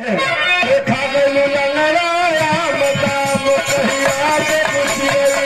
देखा गई लंगड़ाया मदाम कहिया के गुजरी।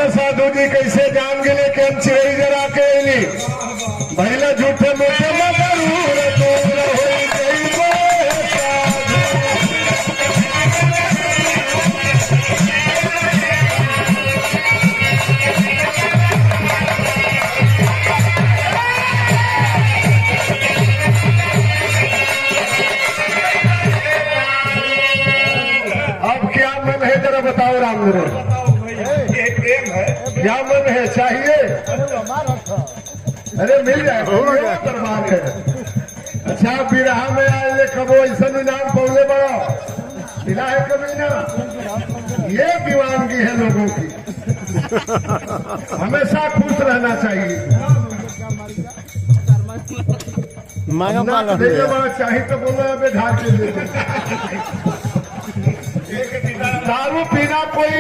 साधु जी कैसे जान गए कि हम चिड़ई जरा के अली पहले झूठे मूठे में जरूर दूर हो अब क्या मन है जरा बताओ रामदेव, क्या मन है चाहिए? अरे मिल जाएगा दरबार है। अच्छा बिरहा में आए कबो ऐसा इनाम पौले बड़ा मिला है कभी ना? ये दीवानगी है लोगों की, हमेशा खुश रहना चाहिए। बड़ा चाहिए तो बोलो अबे ढाल के देते। दारू पीना कोई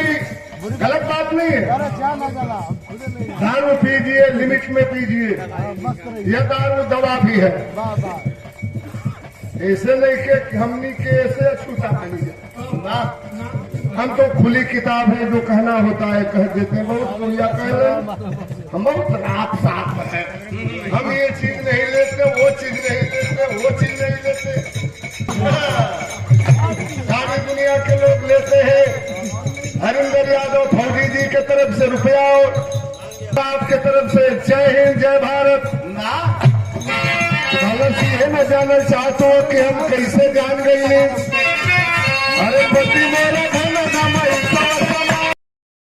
गलत बात नहीं है, दारू पीजिए लिमिट में पीजिए, यह दारू दवा भी है। ऐसे नहीं के हमनी के ऐसे छूटा नहीं, हम तो खुली किताब है, जो कहना होता है कह देते हैं। बहुत बढ़िया कह रहे हैं, हम बहुत रात साफ है, हम ये चीज नहीं लेते, वो चीज नहीं लेते, वो चीज नहीं लेते। सारी दुनिया के लोग लेते हैं। हरिंदर यादव फौजी जी के तरफ से रुपया और आपके तरफ से जय हिंद जय भारत। ये न जानना चाहते हो कि हम कैसे जान गई हैं। अरे पति मेरा धन